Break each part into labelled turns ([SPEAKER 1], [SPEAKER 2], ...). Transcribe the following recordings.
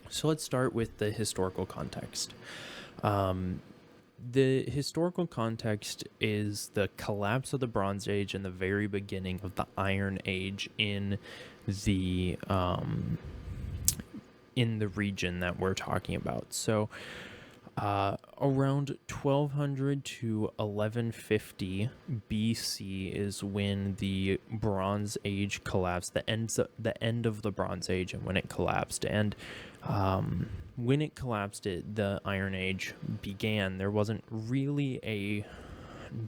[SPEAKER 1] So let's start with the historical context. The historical context is the collapse of the Bronze Age and the very beginning of the Iron Age the in the region that we're talking about. So around 1200 to 1150 BC is when the Bronze Age collapsed, the end of the Bronze Age, and when it collapsed. And when it collapsed, the Iron Age began. There wasn't really a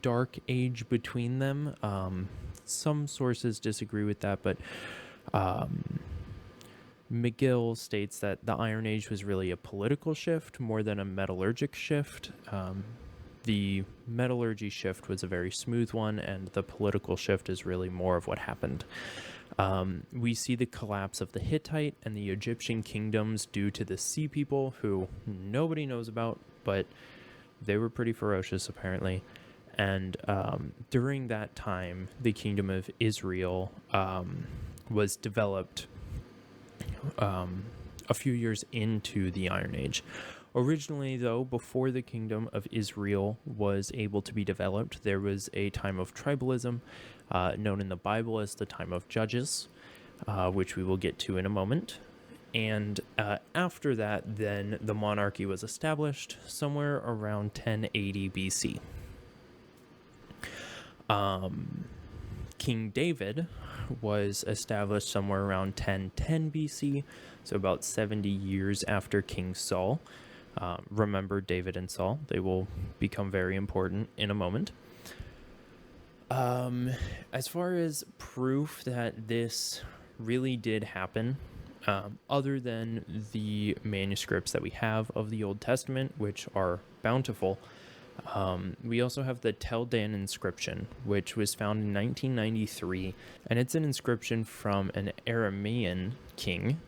[SPEAKER 1] dark age between them. Some sources disagree with that, but McGill states that the Iron Age was really a political shift more than a metallurgic shift. The metallurgy shift was a very smooth one, and the political shift is really more of what happened. We see the collapse of the Hittite and the Egyptian kingdoms due to the Sea People, who nobody knows about, but they were pretty ferocious apparently. And during that time, the kingdom of Israel was developed a few years into the Iron Age. Originally, though, before the kingdom of Israel was able to be developed, there was a time of tribalism known in the Bible as the time of Judges, which we will get to in a moment. And after that, then the monarchy was established somewhere around 1080 BC. King David was established somewhere around 1010 BC, so about 70 years after King Saul. Remember David and Saul. They will become very important in a moment. As far as proof that this really did happen, other than the manuscripts that we have of the Old Testament, which are bountiful, we also have the Tel Dan inscription, which was found in 1993, and it's an inscription from an Aramean king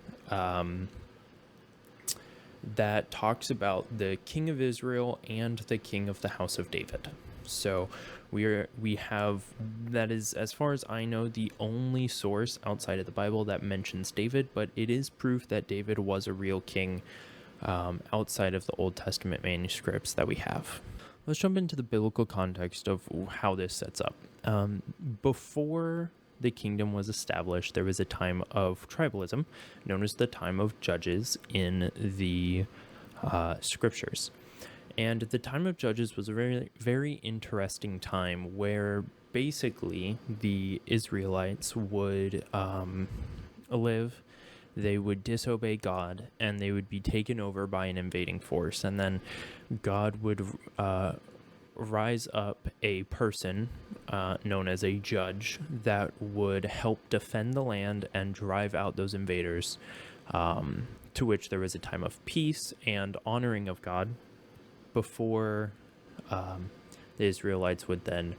[SPEAKER 1] that talks about the king of Israel and the king of the house of David. So we have, that is, as far as I know, the only source outside of the Bible that mentions David, but it is proof that David was a real king outside of the Old Testament manuscripts that we have. Let's jump into the biblical context of how this sets up. Before the kingdom was established, there was a time of tribalism known as the time of Judges in the scriptures. And the time of Judges was a very, very interesting time where basically the Israelites would live, they would disobey God, and they would be taken over by an invading force. And then God would rise up a person known as a judge that would help defend the land and drive out those invaders, to which there was a time of peace and honoring of God before the Israelites would then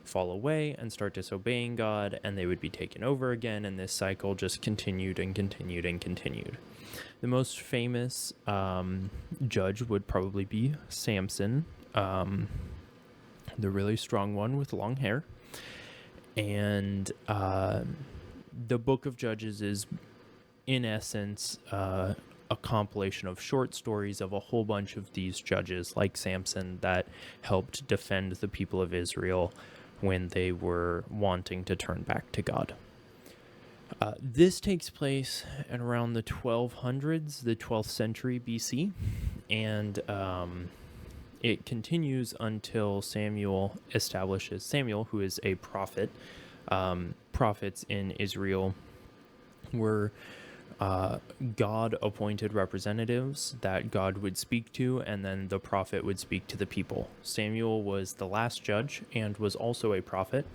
[SPEAKER 1] fall away and start disobeying God, and they would be taken over again, and this cycle just continued and continued and continued. The most famous judge would probably be Samson, the really strong one with long hair. And the book of Judges is, in essence, a compilation of short stories of a whole bunch of these judges like Samson that helped defend the people of Israel when they were wanting to turn back to God. This takes place at around the 1200s, the 12th century BC, and it continues until Samuel, who is a prophet. Prophets in Israel were God-appointed representatives that God would speak to, and then the prophet would speak to the people. Samuel was the last judge and was also a prophet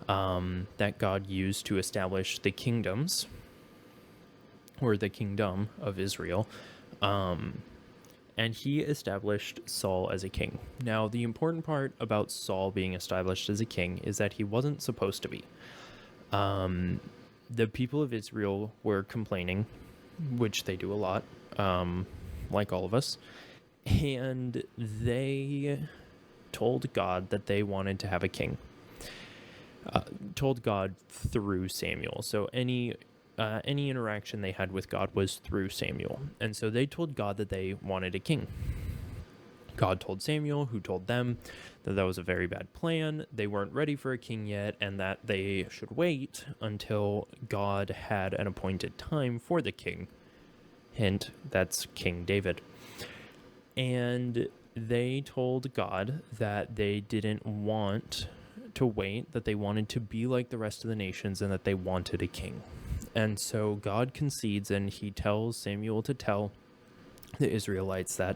[SPEAKER 1] that God used to establish the kingdoms, or the kingdom of Israel. And he established Saul as a king. Now, the important part about Saul being established as a king is that he wasn't supposed to be. The people of Israel were complaining, which they do a lot, like all of us, and they told God that they wanted to have a king. Told God through Samuel. So any any interaction they had with God was through Samuel. And so they told God that they wanted a king. God told Samuel, who told them that that was a very bad plan. They weren't ready for a king yet, and that they should wait until God had an appointed time for the king. Hint, that's King David. And they told God that they didn't want to wait, that they wanted to be like the rest of the nations, and that they wanted a king. And so God concedes, and he tells Samuel to tell the Israelites that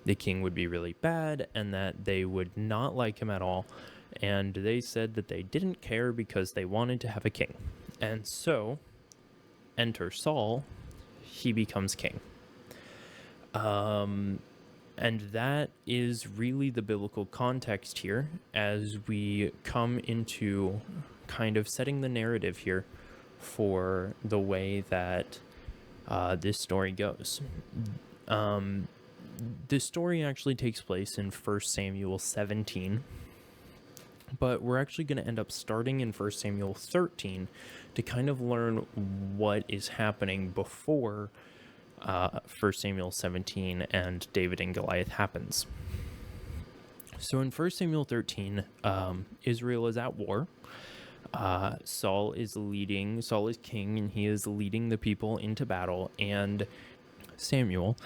[SPEAKER 1] the king would be really bad and that they would not like him at all. And they said that they didn't care because they wanted to have a king. And so, enter Saul. He becomes king. And that is really the biblical context here as we come into kind of setting the narrative here for the way that this story goes. This story actually takes place in 1 Samuel 17, but we're actually going to end up starting in 1 Samuel 13 to kind of learn what is happening before 1 Samuel 17 and David and Goliath happens. So in 1 Samuel 13, Israel is at war. Saul is king, and he is leading the people into battle, and Samuel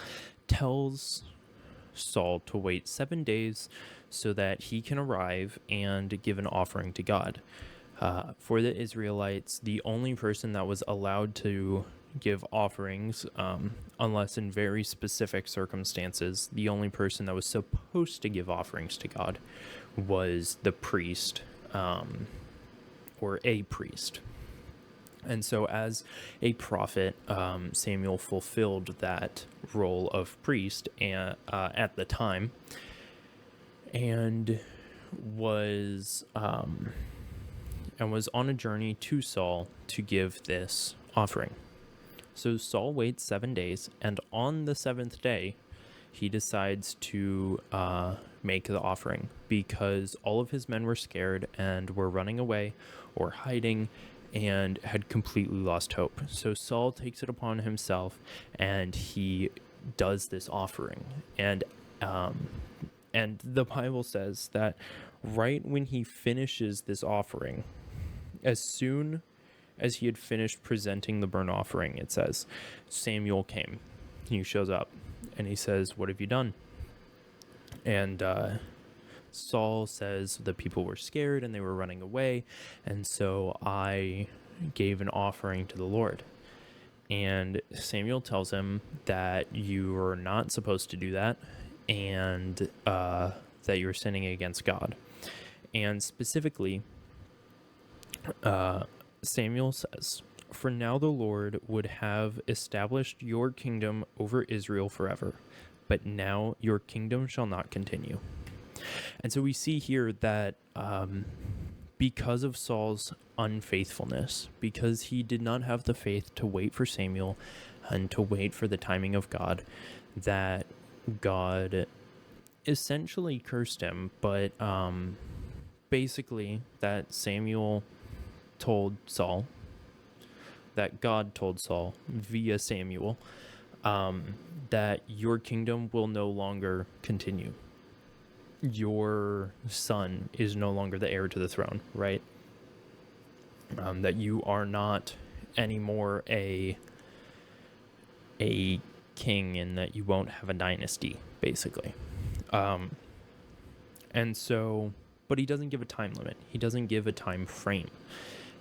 [SPEAKER 1] tells Saul to wait 7 days so that he can arrive and give an offering to God. For the Israelites, the only person that was allowed to give offerings, unless in very specific circumstances, the only person that was supposed to give offerings to God was the priest, or a priest. And so as a prophet, Samuel fulfilled that role of priest at the time, and was on a journey to Saul to give this offering. So Saul waits 7 days, and on the seventh day, he decides to make the offering because all of his men were scared and were running away or hiding and had completely lost hope. So Saul takes it upon himself and he does this offering. And the Bible says that right when he finishes this offering, as soon as he had finished presenting the burnt offering, it says, Samuel came. He shows up and he says, "What have you done?" And Saul says the people were scared and they were running away, and so I gave an offering to the Lord. And Samuel tells him that you are not supposed to do that, and that you're sinning against God. And specifically, Samuel says, "For now the Lord would have established your kingdom over Israel forever, but now your kingdom shall not continue." And so we see here that because of Saul's unfaithfulness, because he did not have the faith to wait for Samuel and to wait for the timing of God, that God essentially cursed him, but basically that Samuel told Saul, that God told Saul via Samuel, that your kingdom will no longer continue. Your son is no longer the heir to the throne, right? That you are not anymore a king, and that you won't have a dynasty, basically. And so, but he doesn't give a time limit. He doesn't give a time frame.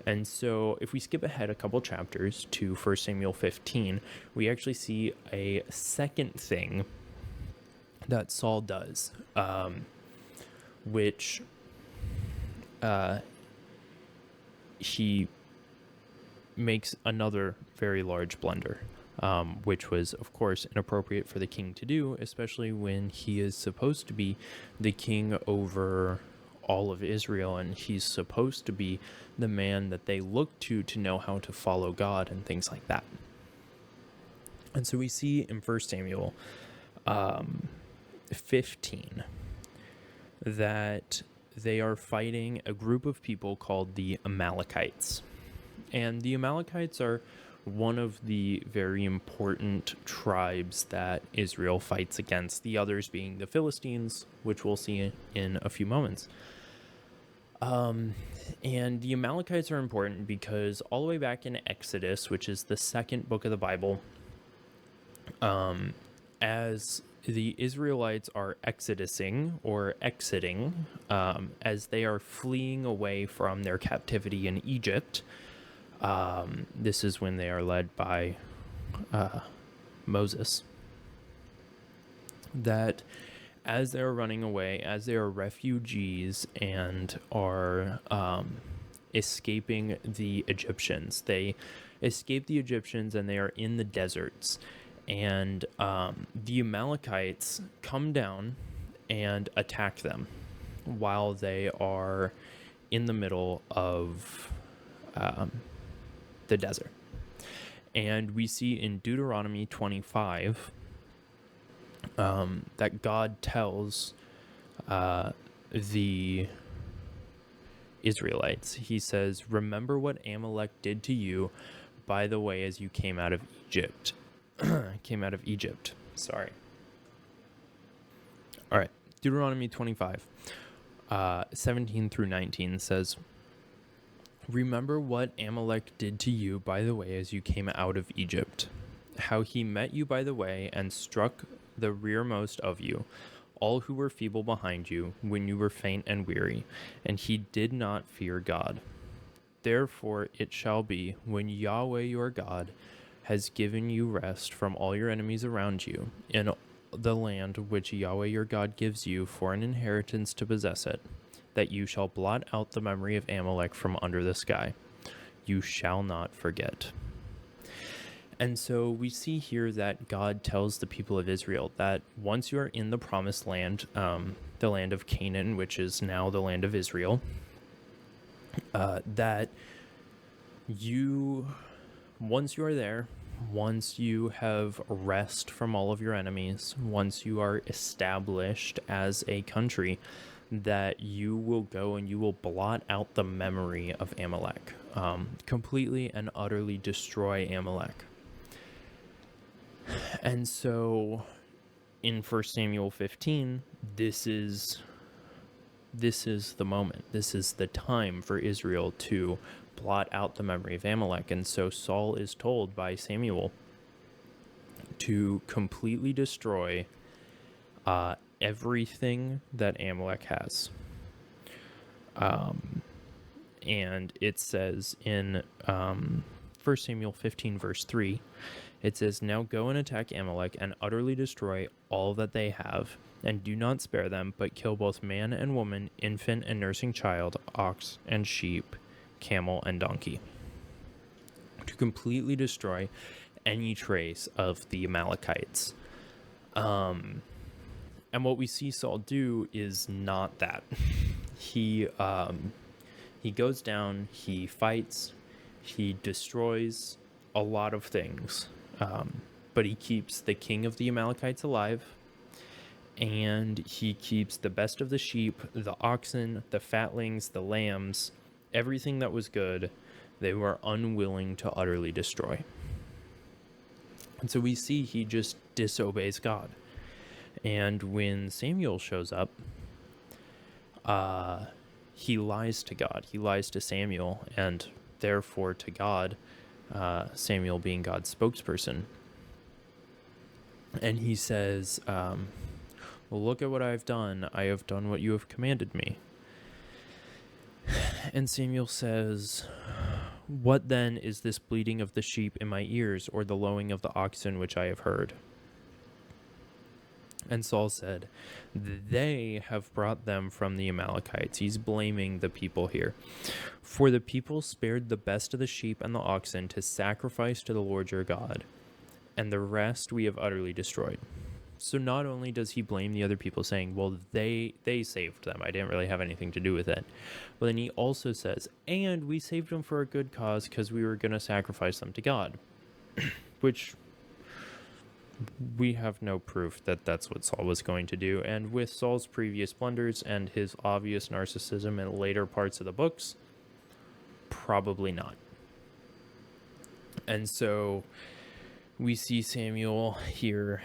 [SPEAKER 1] And so if we skip ahead a couple chapters to 1 Samuel 15, we actually see a second thing that Saul does, which he makes another very large blunder, which was, of course, inappropriate for the king to do, especially when he is supposed to be the king over all of Israel, and he's supposed to be the man that they look to know how to follow God and things like that. And so we see in 1 Samuel 15 that they are fighting a group of people called the Amalekites. And the Amalekites are one of the very important tribes that Israel fights against, the others being the Philistines, which we'll see in a few moments. And the Amalekites are important because all the way back in Exodus, which is the second book of the Bible, as the Israelites are exiting, as they are fleeing away from their captivity in Egypt, this is when they are led by Moses, that as they're running away, as they are refugees and are escaping the Egyptians, they escape the Egyptians and they are in the deserts. And the Amalekites come down and attack them while they are in the middle of the desert. And we see in Deuteronomy 25 that God tells the Israelites, he says, remember what Amalek did to you, by the way, as you came out of Egypt. Sorry. All right. Deuteronomy 25, 17 through 19 says, remember what Amalek did to you, by the way, as you came out of Egypt, how he met you by the way and struck the rearmost of you, all who were feeble behind you, when you were faint and weary, and he did not fear God. Therefore it shall be, when Yahweh your God has given you rest from all your enemies around you, in the land which Yahweh your God gives you for an inheritance to possess it, that you shall blot out the memory of Amalek from under the sky. You shall not forget. And so we see here that God tells the people of Israel that once you are in the promised land, the land of Canaan, which is now the land of Israel, that once you are there, once you have rest from all of your enemies, once you are established as a country, that you will go and you will blot out the memory of Amalek, completely and utterly destroy Amalek. And so in 1 Samuel 15, this is the moment. This is the time for Israel to blot out the memory of Amalek. And so Saul is told by Samuel to completely destroy everything that Amalek has. And it says in 1 Samuel 15, verse 3, it says, now go and attack Amalek and utterly destroy all that they have, and do not spare them, but kill both man and woman, infant and nursing child, ox and sheep, camel and donkey. To completely destroy any trace of the Amalekites. And what we see Saul do is not that. He goes down, he fights, he destroys a lot of things. But he keeps the king of the Amalekites alive, and he keeps the best of the sheep, the oxen, the fatlings, the lambs, everything that was good, they were unwilling to utterly destroy. And so we see he just disobeys God. And when Samuel shows up, he lies to God. He lies to Samuel, and therefore to God, Samuel being God's spokesperson. And he says, well, look at what I've done. I have done what you have commanded me. And Samuel says, what then is this bleating of the sheep in my ears, or the lowing of the oxen which I have heard? And Saul said, they have brought them from the Amalekites. He's blaming the people here. For the people spared the best of the sheep and the oxen to sacrifice to the Lord your God, and the rest we have utterly destroyed. So not only does he blame the other people, saying, well, they saved them, I didn't really have anything to do with it, but then he also says, and we saved them for a good cause because we were going to sacrifice them to God, which we have no proof that that's what Saul was going to do. And with Saul's previous blunders and his obvious narcissism in later parts of the books, probably not. And so we see Samuel here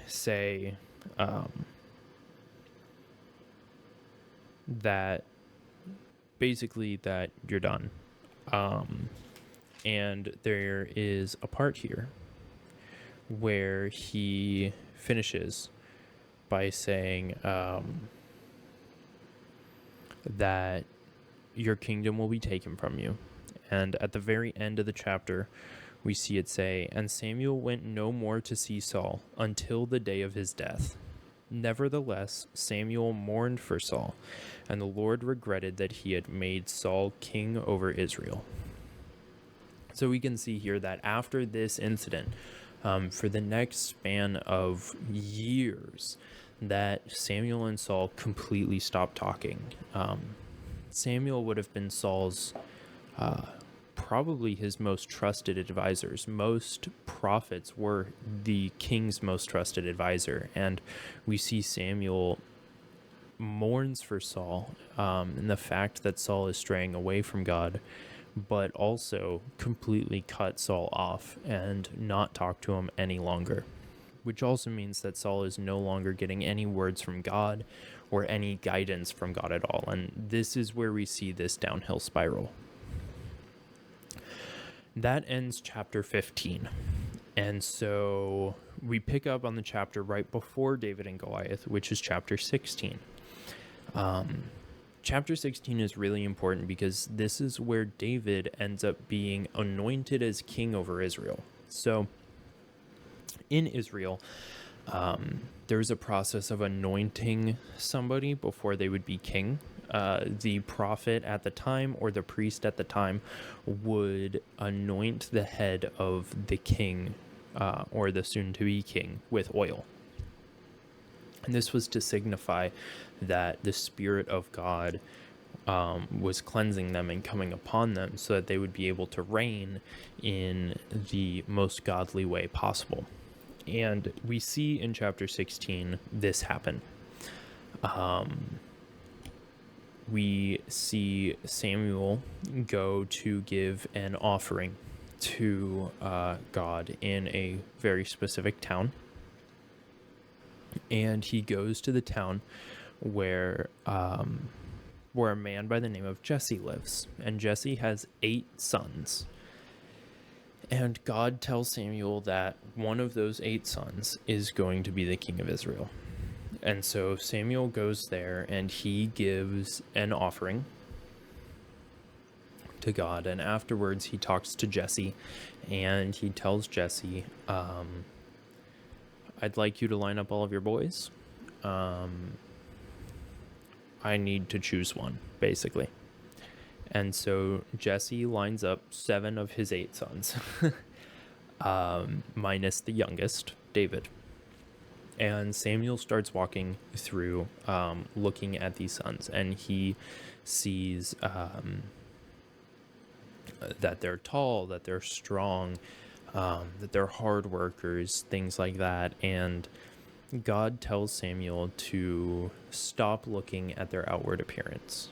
[SPEAKER 1] say that basically that you're done. And there is a part here where he finishes by saying that your kingdom will be taken from you. And at the very end of the chapter, we see it say, "And Samuel went no more to see Saul until the day of his death. Nevertheless, Samuel mourned for Saul, and the Lord regretted that he had made Saul king over Israel." So we can see here that after this incident, for the next span of years, that Samuel and Saul completely stopped talking. Samuel would have been Saul's probably his most trusted advisors. Most prophets were the king's most trusted advisor, and we see Samuel mourns for Saul and the fact that Saul is straying away from God, but also completely cut Saul off and not talk to him any longer, which also means that Saul is no longer getting any words from God or any guidance from God at all. And this is where we see this downhill spiral. That ends chapter 15. And so we pick up on the chapter right before David and Goliath, which is chapter 16. Chapter 16 is really important because this is where David ends up being anointed as king over Israel. So in Israel, there's a process of anointing somebody before they would be king. The prophet at the time or the priest at the time would anoint the head of the king or the soon-to-be king with oil. And this was to signify that the Spirit of God was cleansing them and coming upon them so that they would be able to reign in the most godly way possible. And we see in chapter 16 this happen. We see Samuel go to give an offering to God in a very specific town. And he goes to the town where a man by the name of Jesse lives. And Jesse has 8 sons. And God tells Samuel that one of those 8 sons is going to be the king of Israel. And so Samuel goes there and he gives an offering to God. And afterwards he talks to Jesse and he tells Jesse, I'd like you to line up all of your boys. I need to choose one, basically. And so Jesse lines up 7 of his 8 sons, minus the youngest, David. And Samuel starts walking through, looking at these sons, and he sees that they're tall, that they're strong, that they're hard workers, things like that. And God tells Samuel to stop looking at their outward appearance.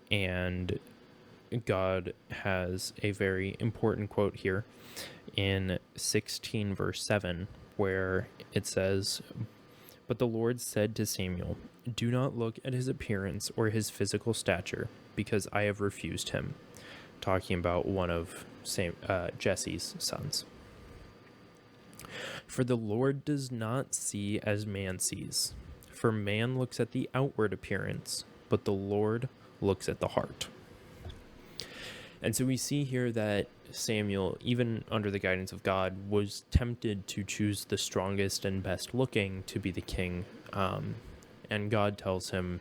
[SPEAKER 1] And God has a very important quote here in 16 verse 7, where it says, "But the Lord said to Samuel, do not look at his appearance or his physical stature, because I have refused him." Talking about one of Jesse's sons. "For the Lord does not see as man sees. For man looks at the outward appearance, but the Lord looks at the heart." And so we see here that Samuel, even under the guidance of God, was tempted to choose the strongest and best looking to be the king. And God tells him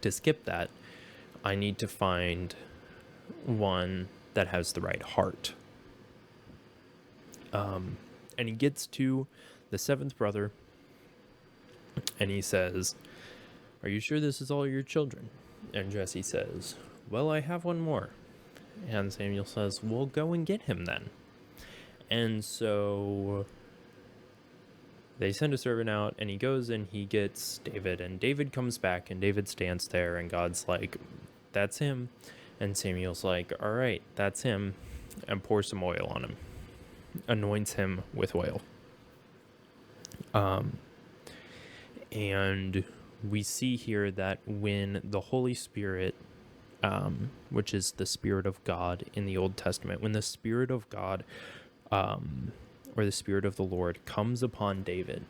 [SPEAKER 1] to skip that. I need to find one that has the right heart. And he gets to the 7th brother and he says, "Are you sure this is all your children?" And Jesse says, "Well, I have one more." And Samuel says, "Well, go and get him then." And so they send a servant out and he goes and he gets David, and David comes back and David stands there and God's like, "That's him." And Samuel's like, "All right, that's him." and pours some oil on him, anoints him with oil. And we see here that when the Holy Spirit, which is the Spirit of God in the Old Testament, when the Spirit of God, or the Spirit of the Lord comes upon David,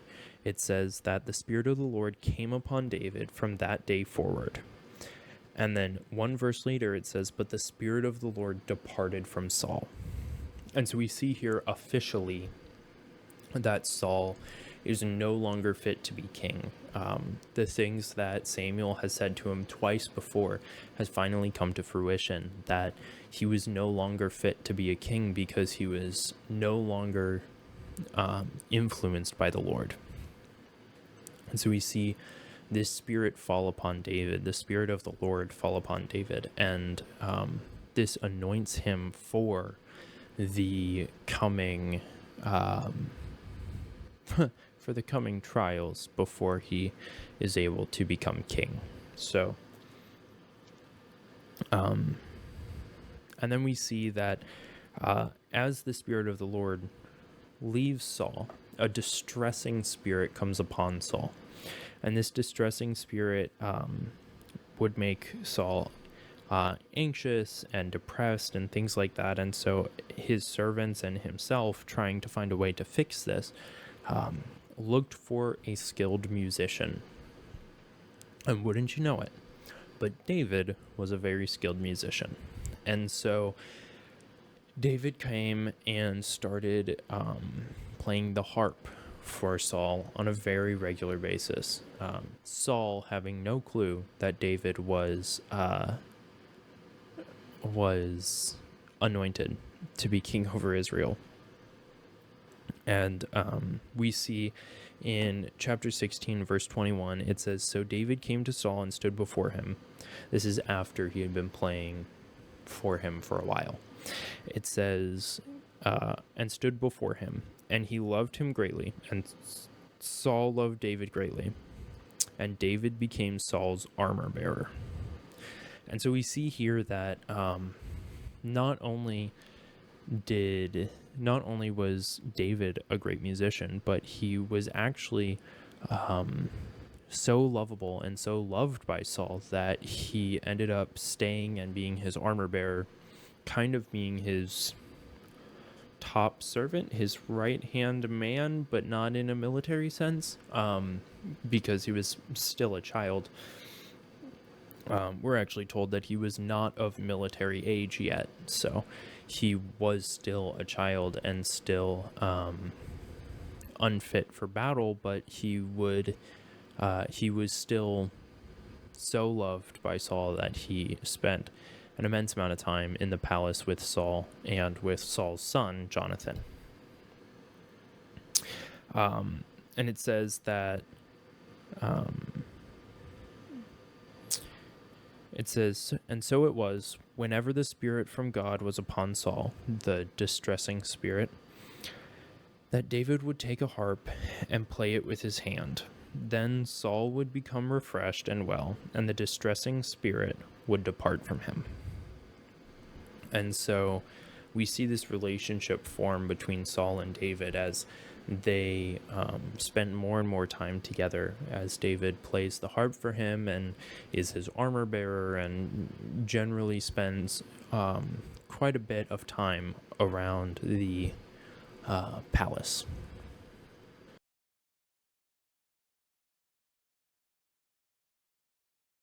[SPEAKER 1] it says that the Spirit of the Lord came upon David from that day forward. And then one verse later it says, but the Spirit of the Lord departed from Saul. And so we see here officially that Saul is no longer fit to be king. The things that Samuel has said to him twice before has finally come to fruition, that he was no longer fit to be a king because he was no longer influenced by the Lord. And so we see this Spirit fall upon David, the Spirit of the Lord fall upon David, and this anoints him for the coming for the coming trials before he is able to become king. So and then we see that as the Spirit of the Lord leaves Saul, a distressing spirit comes upon Saul. And this distressing spirit would make Saul anxious and depressed and things like that. And so his servants and himself, trying to find a way to fix this, looked for a skilled musician. And wouldn't you know it, but David was a very skilled musician. And so David came and started playing the harp for Saul on a very regular basis. Saul, having no clue that David was anointed to be king over Israel. And we see in chapter 16, verse 21, it says, so David came to Saul and stood before him. This is after he had been playing for him for a while. It says, and stood before him, and he loved him greatly, and Saul loved David greatly, and David became Saul's armor bearer. And so we see here that not only was David a great musician, but he was actually so lovable and so loved by Saul that he ended up staying and being his armor bearer, kind of being his top servant, his right-hand man, but not in a military sense, because he was still a child. We're actually told that he was not of military age yet, so he was still a child and still unfit for battle, but he was still so loved by Saul that he spent an immense amount of time in the palace with Saul and with Saul's son, Jonathan. And it says that it says, and so it was, whenever the Spirit from God was upon Saul, the distressing spirit, that David would take a harp and play it with his hand. Then Saul would become refreshed and well, and the distressing spirit would depart from him. And so we see this relationship form between Saul and David as they spend more and more time together, as David plays the harp for him and is his armor bearer and generally spends quite a bit of time around the palace.